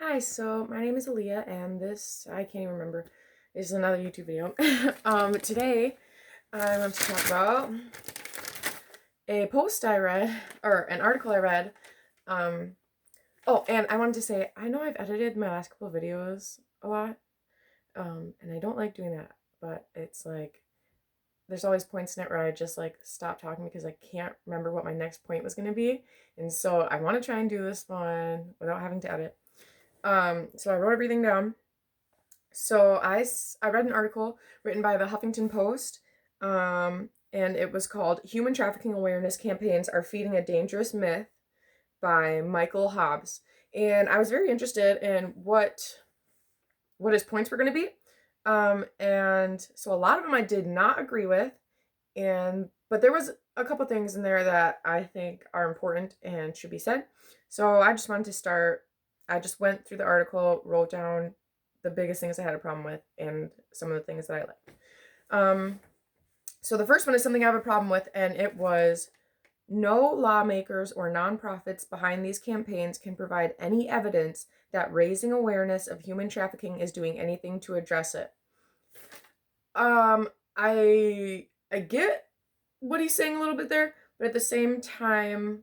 Hi, so my name is Aaliyah, and this, I can't even remember, is another YouTube video. Today I want to talk about a post I read, or an article I read. Um, oh, and I wanted to say, I know I've edited my last couple of videos a lot, and I don't like doing that, but it's like, there's always points in it where I just like stop talking because I can't remember what my next point was going to be. And so I want to try and do this one without having to edit. So I wrote everything down. So I read an article written by the Huffington Post, and it was called "Human Trafficking Awareness Campaigns Are Feeding a Dangerous Myth" by Michael Hobbs. And I was very interested in what his points were going to be. And so a lot of them I did not agree with, but there was a couple things in there that I think are important and should be said. So I just wanted to start. I just went through the article, wrote down the biggest things I had a problem with, and some of the things that I liked. So the first one is something I have a problem with, and it was: no lawmakers or nonprofits behind these campaigns can provide any evidence that raising awareness of human trafficking is doing anything to address it. I get what he's saying a little bit there, but at the same time,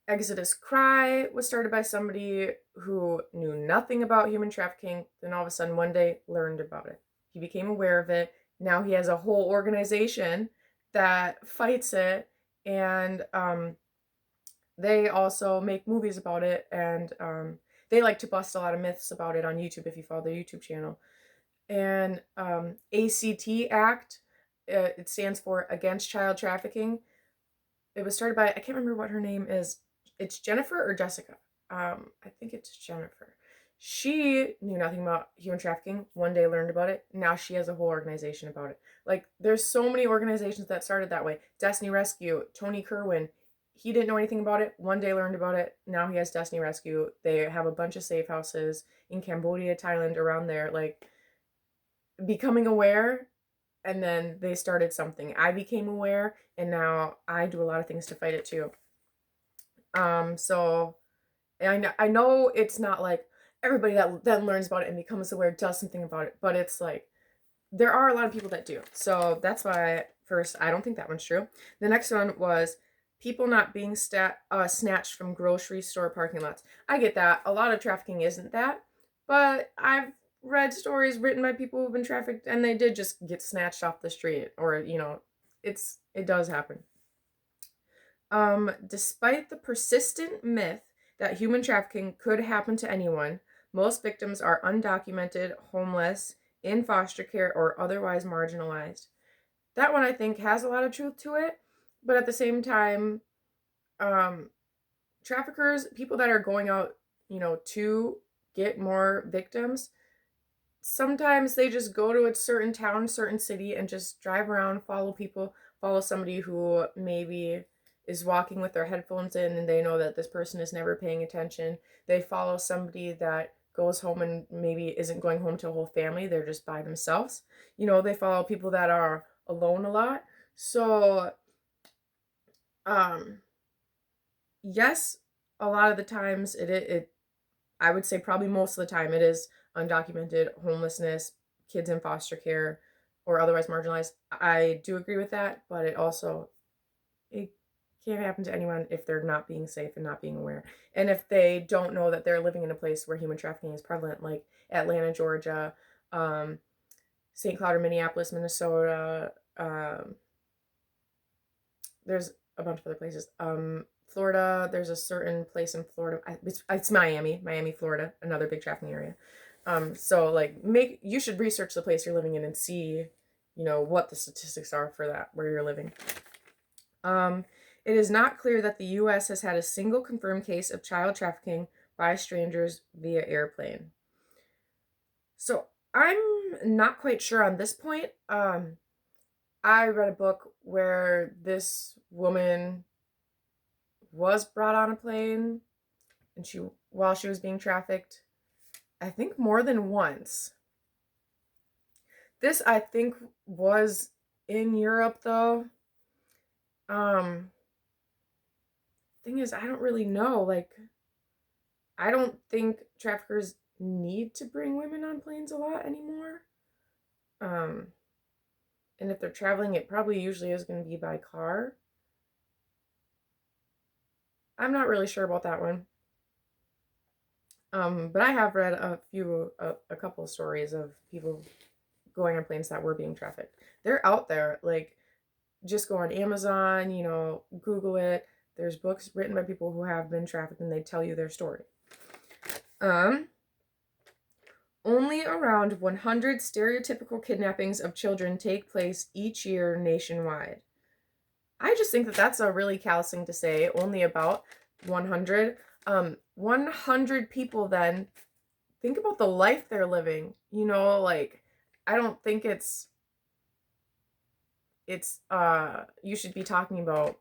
Exodus Cry was started by somebody who knew nothing about human trafficking, then all of a sudden one day learned about it. He became aware of it. Now he has a whole organization that fights it, and they also make movies about it, and they like to bust a lot of myths about it on YouTube if you follow their YouTube channel. And ACT Act, it stands for Against Child Trafficking. It was started by, I can't remember what her name is. It's Jennifer or Jessica. I think it's Jennifer. She knew nothing about human trafficking. One day learned about it. Now she has a whole organization about it. Like, there's so many organizations that started that way. Destiny Rescue, Tony Kerwin, he didn't know anything about it. One day learned about it. Now he has Destiny Rescue. They have a bunch of safe houses in Cambodia, Thailand, around there. Like, becoming aware, and then they started something. I became aware, and now I do a lot of things to fight it too. So and I know it's not like everybody that then learns about it and becomes aware does something about it, but it's like there are a lot of people that do. So that's why first I don't think that one's true. The next one was people not being snatched from grocery store parking lots. I get that. A lot of trafficking isn't that, but I've read stories written by people who've been trafficked and they did just get snatched off the street, or it does happen. Despite the persistent myth that human trafficking could happen to anyone, most victims are undocumented, homeless, in foster care, or otherwise marginalized. That one I think has a lot of truth to it, but at the same time, um, traffickers, people that are going out, to get more victims, sometimes they just go to a certain town, certain city, and just drive around, follow people, follow somebody who maybe is walking with their headphones in and they know that this person is never paying attention. They follow somebody that goes home and maybe isn't going home to a whole family, they're just by themselves. They follow people that are alone a lot. So, um, yes, a lot of the times it I would say probably most of the time it is undocumented homelessness, kids in foster care, or otherwise marginalized. I do agree with that, but it can't happen to anyone if they're not being safe and not being aware. And if they don't know that they're living in a place where human trafficking is prevalent, like Atlanta, Georgia, um, St. Cloud or Minneapolis, Minnesota. There's a bunch of other places. Florida, there's a certain place in Florida. It's Miami, Florida, another big trafficking area. So like you should research the place you're living in and see, what the statistics are for that where you're living. It is not clear that the U.S. has had a single confirmed case of child trafficking by strangers via airplane. So I'm not quite sure on this point. I read a book where this woman was brought on a plane, and while she was being trafficked, I think more than once. This I think was in Europe though. Thing is, I don't really know. Like, I don't think traffickers need to bring women on planes a lot anymore. Um, and if they're traveling, it probably usually is going to be by car. I'm not really sure about that one. But I have read a couple of stories of people going on planes that were being trafficked. They're out there. Like, just go on Amazon, Google it. There's books written by people who have been trafficked, and they tell you their story. Um, Only around 100 stereotypical kidnappings of children take place each year nationwide. I just think that that's a really callous thing to say. Only about 100. 100 people, then think about the life they're living. Like, I don't think it's you should be talking about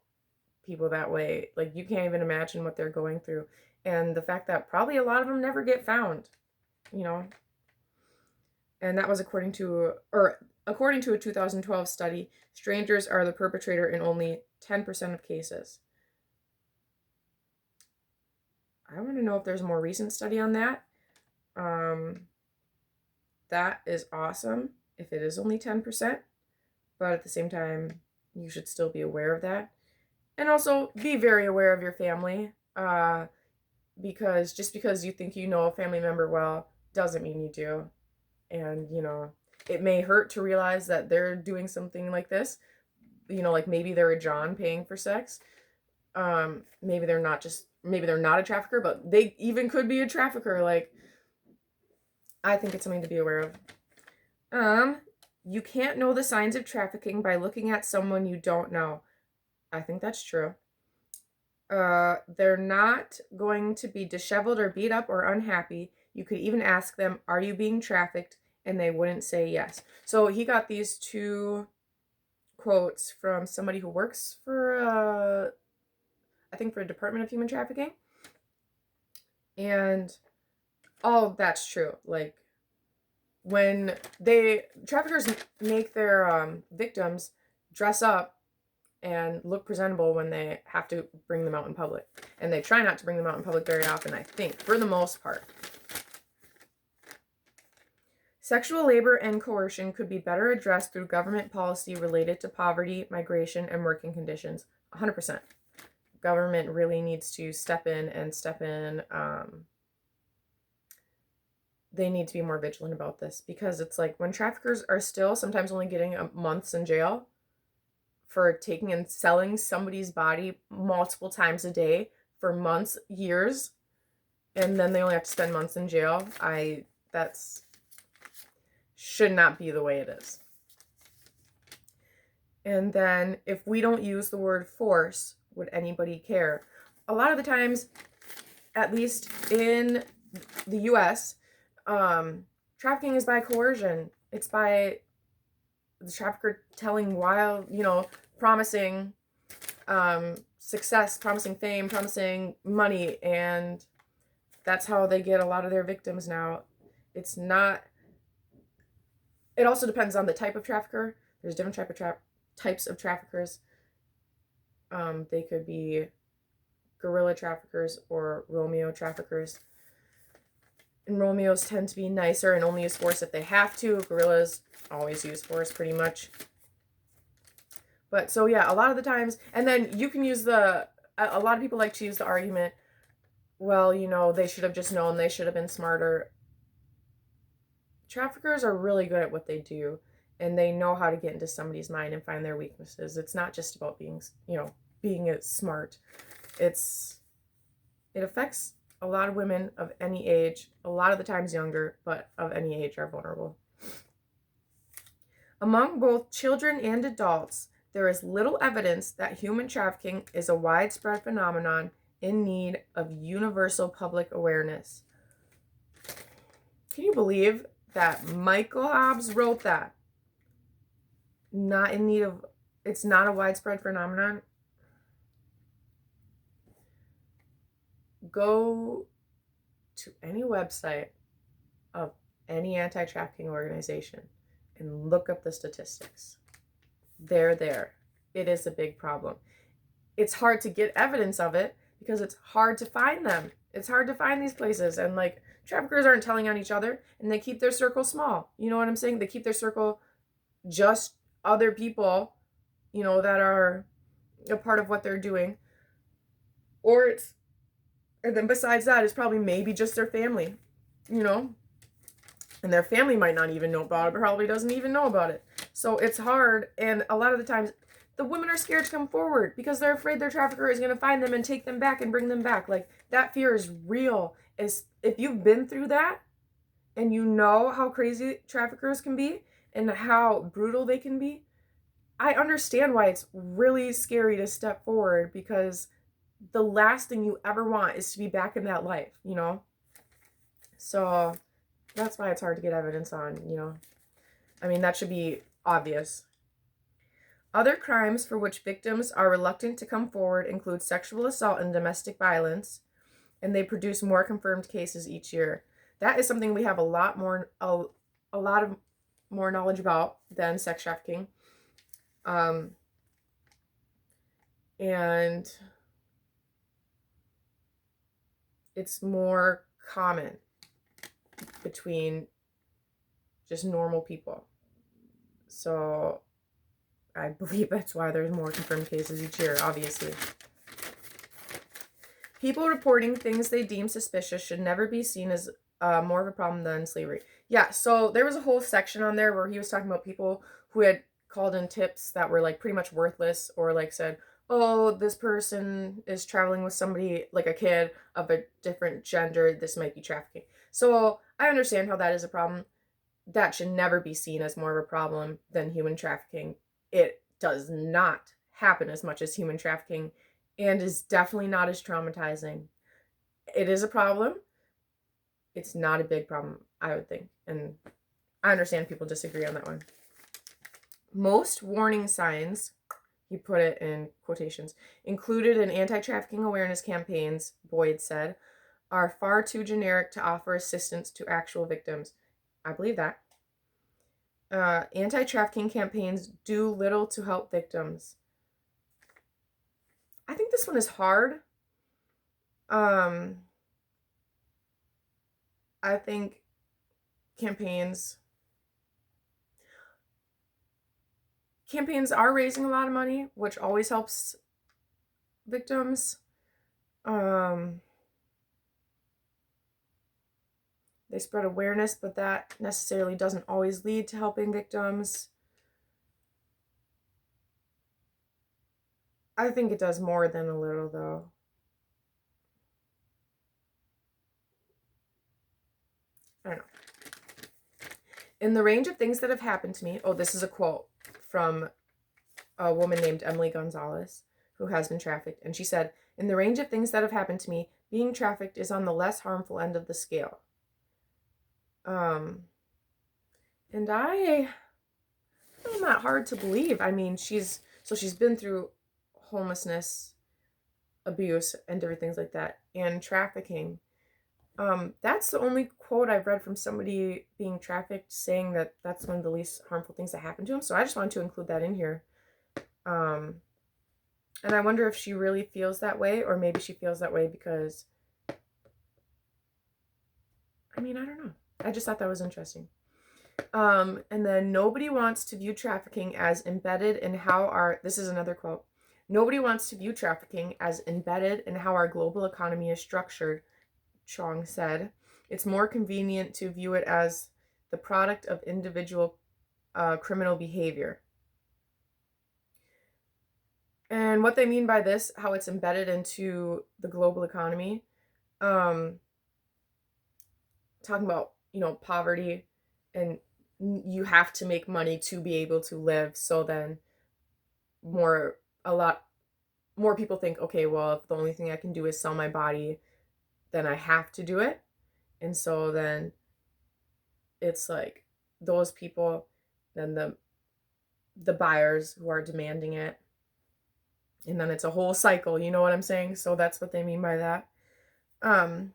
people that way. Like, you can't even imagine what they're going through, and the fact that probably a lot of them never get found. You know, and that was according to a 2012 study. Strangers are the perpetrator in only 10% of cases. I want to know if there's a more recent study on that. That is awesome if it is only 10%, but at the same time, you should still be aware of that. And also be very aware of your family, because just because you think you know a family member well doesn't mean you do. And, it may hurt to realize that they're doing something like this. Like, maybe they're a John paying for sex. Maybe they're not a trafficker, but they even could be a trafficker. Like, I think it's something to be aware of. You can't know the signs of trafficking by looking at someone you don't know. I think that's true. They're not going to be disheveled or beat up or unhappy. You could even ask them, "Are you being trafficked?" And they wouldn't say yes. So he got these two quotes from somebody who works for, I think, for a Department of Human Trafficking. And all that's true. Like, when traffickers make their victims dress up and look presentable when they have to bring them out in public. And they try not to bring them out in public very often, I think, for the most part. Sexual labor and coercion could be better addressed through government policy related to poverty, migration, and working conditions. 100%. Government really needs to step in. They need to be more vigilant about this, because it's like, when traffickers are still sometimes only getting months in jail for taking and selling somebody's body multiple times a day for months, years, and then they only have to spend months in jail. That's should not be the way it is. And then, if we don't use the word force, would anybody care? A lot of the times, at least in the US, trafficking is by coercion. It's by the trafficker telling promising success, promising fame, promising money, and that's how they get a lot of their victims now. It also depends on the type of trafficker. There's different types of traffickers. They could be guerrilla traffickers or Romeo traffickers. And Romeos tend to be nicer and only use force if they have to. Guerrillas always use force, pretty much. But so yeah, a lot of the times, and then you can use a lot of people like to use the argument, well, they should have just known, they should have been smarter. Traffickers are really good at what they do, and they know how to get into somebody's mind and find their weaknesses. It's not just about being smart. It affects a lot of women of any age, a lot of the times younger, but of any age are vulnerable. Among both children and adults, there is little evidence that human trafficking is a widespread phenomenon in need of universal public awareness. Can you believe that Michael Hobbs wrote that? It's not a widespread phenomenon. Go to any website of any anti-trafficking organization and look up the statistics. They're there. It is a big problem. It's hard to get evidence of it because it's hard to find them. It's hard to find these places, and like traffickers aren't telling on each other, and they keep their circle small. You know what I'm saying? They keep their circle just other people, that are a part of what they're doing. Or it's, and then besides that, it's probably maybe just their family, you know? And their family might not even know about it, probably doesn't even know about it. So it's hard, and a lot of the times, the women are scared to come forward because they're afraid their trafficker is going to find them and take them back and bring them back. Like, that fear is real. If you've been through that, and you know how crazy traffickers can be and how brutal they can be, I understand why it's really scary to step forward, because the last thing you ever want is to be back in that life, So that's why it's hard to get evidence on. I mean, that should be obvious. Other crimes for which victims are reluctant to come forward include sexual assault and domestic violence, and they produce more confirmed cases each year. That is something we have a lot of more knowledge about than sex trafficking. And it's more common between just normal people. So I believe that's why there's more confirmed cases each year, obviously. People reporting things they deem suspicious should never be seen as more of a problem than slavery. Yeah, so there was a whole section on there where he was talking about people who had called in tips that were like pretty much worthless, or like said, oh, this person is traveling with somebody, like a kid of a different gender, this might be trafficking. So I understand how that is a problem. That should never be seen as more of a problem than human trafficking. It does not happen as much as human trafficking, and is definitely not as traumatizing. It is a problem. It's not a big problem, I would think. And I understand people disagree on that one. Most warning signs, he put it in quotations, included in anti-trafficking awareness campaigns, Boyd said, are far too generic to offer assistance to actual victims. I believe that. Anti-trafficking campaigns do little to help victims. I think this one is hard. I think campaigns are raising a lot of money, which always helps victims. They spread awareness, but that necessarily doesn't always lead to helping victims. I think it does more than a little, though. I don't know. In the range of things that have happened to me, this is a quote from a woman named Emily Gonzalez, who has been trafficked, and she said, in the range of things that have happened to me, being trafficked is on the less harmful end of the scale. And I find that hard to believe. I mean, she's been through homelessness, abuse, and different things like that, and trafficking. That's the only quote I've read from somebody being trafficked saying that that's one of the least harmful things that happened to him. So I just wanted to include that in here. And I wonder if she really feels that way, or maybe she feels that way because, I mean, I don't know. I just thought that was interesting. And then nobody wants to view trafficking as embedded in how our, this is another quote, nobody wants to view trafficking as embedded in how our global economy is structured, Chong said. It's more convenient to view it as the product of individual criminal behavior. And what they mean by this, how it's embedded into the global economy, talking about, poverty, and you have to make money to be able to live. So then a lot more people think, okay, well, if the only thing I can do is sell my body, then I have to do it. And so then it's like those people, then the buyers who are demanding it. And then it's a whole cycle, you know what I'm saying? So that's what they mean by that. The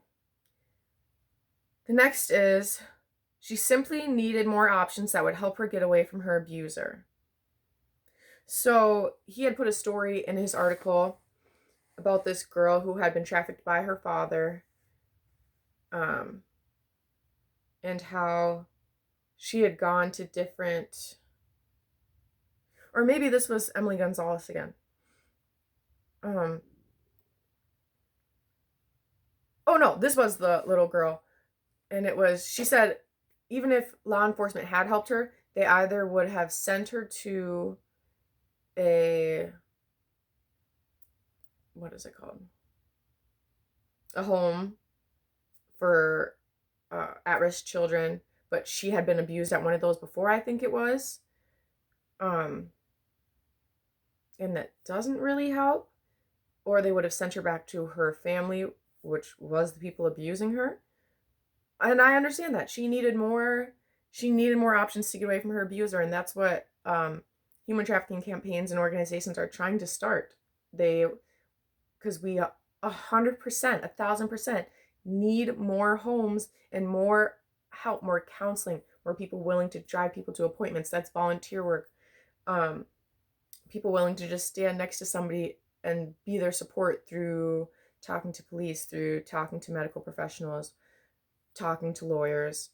next is, she simply needed more options that would help her get away from her abuser. So he had put a story in his article about this girl who had been trafficked by her father, um, and how she had gone to different, or maybe this was Emily Gonzalez again. Um, oh no, this was the little girl. And it was, she said, even if law enforcement had helped her, they either would have sent her to a, what is it called? A home for at-risk children, but she had been abused at one of those before, I think it was. Um, and that doesn't really help. Or they would have sent her back to her family, which was the people abusing her. And I understand that she needed more options to get away from her abuser, and that's what human trafficking campaigns and organizations are trying to start. They, because we 100%, 1,000% need more homes and more help, more counseling, more people willing to drive people to appointments. That's volunteer work. Um, People willing to just stand next to somebody and be their support through talking to police, through talking to medical professionals, talking to lawyers.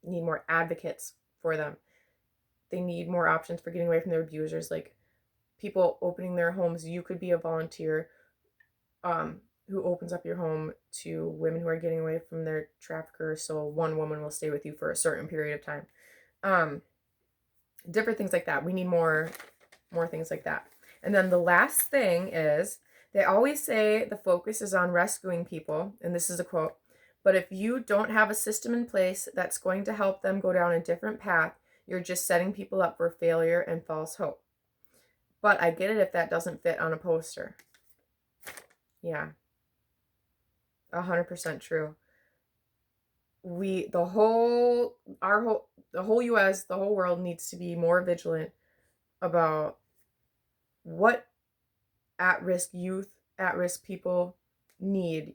Need more advocates for them. They need more options for getting away from their abusers, like people opening their homes. You could be a volunteer who opens up your home to women who are getting away from their traffickers, so one woman will stay with you for a certain period of time. Different things like that. We need more things like that. And then the last thing is, they always say the focus is on rescuing people, and this is a quote, but if you don't have a system in place that's going to help them go down a different path, you're just setting people up for failure and false hope. But I get it if that doesn't fit on a poster. Yeah, 100% true. The whole US, the whole world needs to be more vigilant about what at-risk youth, at-risk people need,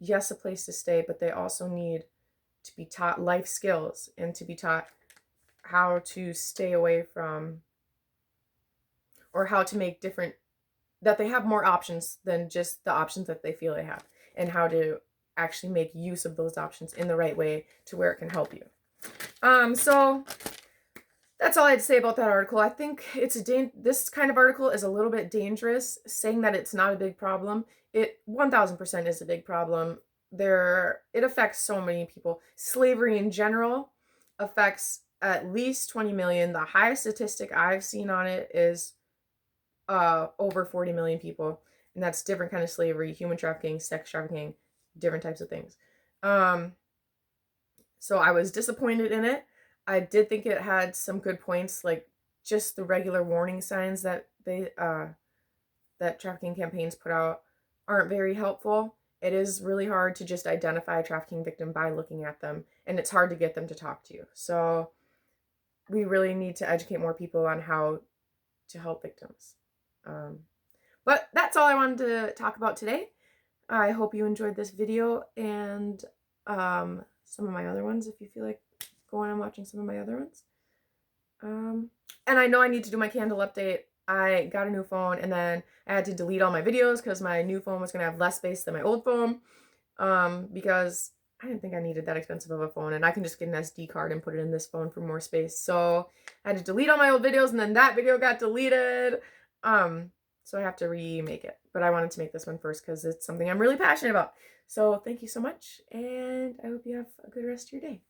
Yes, a place to stay, but they also need to be taught life skills and to be taught how to stay away from, or how to make different, that they have more options than just the options that they feel they have, and how to actually make use of those options in the right way to where it can help you. So that's all I had to say about that article. I think this kind of article is a little bit dangerous, saying that it's not a big problem. It 1000% is a big problem. It affects so many people. Slavery in general affects at least 20 million. The highest statistic I've seen on it is over 40 million people, and that's different kind of slavery, human trafficking, sex trafficking, different types of things. So I was disappointed in it. I did think it had some good points, like just the regular warning signs that that trafficking campaigns put out aren't very helpful. It is really hard to just identify a trafficking victim by looking at them, and it's hard to get them to talk to you. So we really need to educate more people on how to help victims. But that's all I wanted to talk about today. I hope you enjoyed this video, and some of my other ones if you feel like going and watching some of my other ones. And I know I need to do my candle update. I got a new phone, and then I had to delete all my videos because my new phone was going to have less space than my old phone, because I didn't think I needed that expensive of a phone, and I can just get an SD card and put it in this phone for more space. So I had to delete all my old videos, and then that video got deleted. So I have to remake it. But I wanted to make this one first because it's something I'm really passionate about. So thank you so much, and I hope you have a good rest of your day.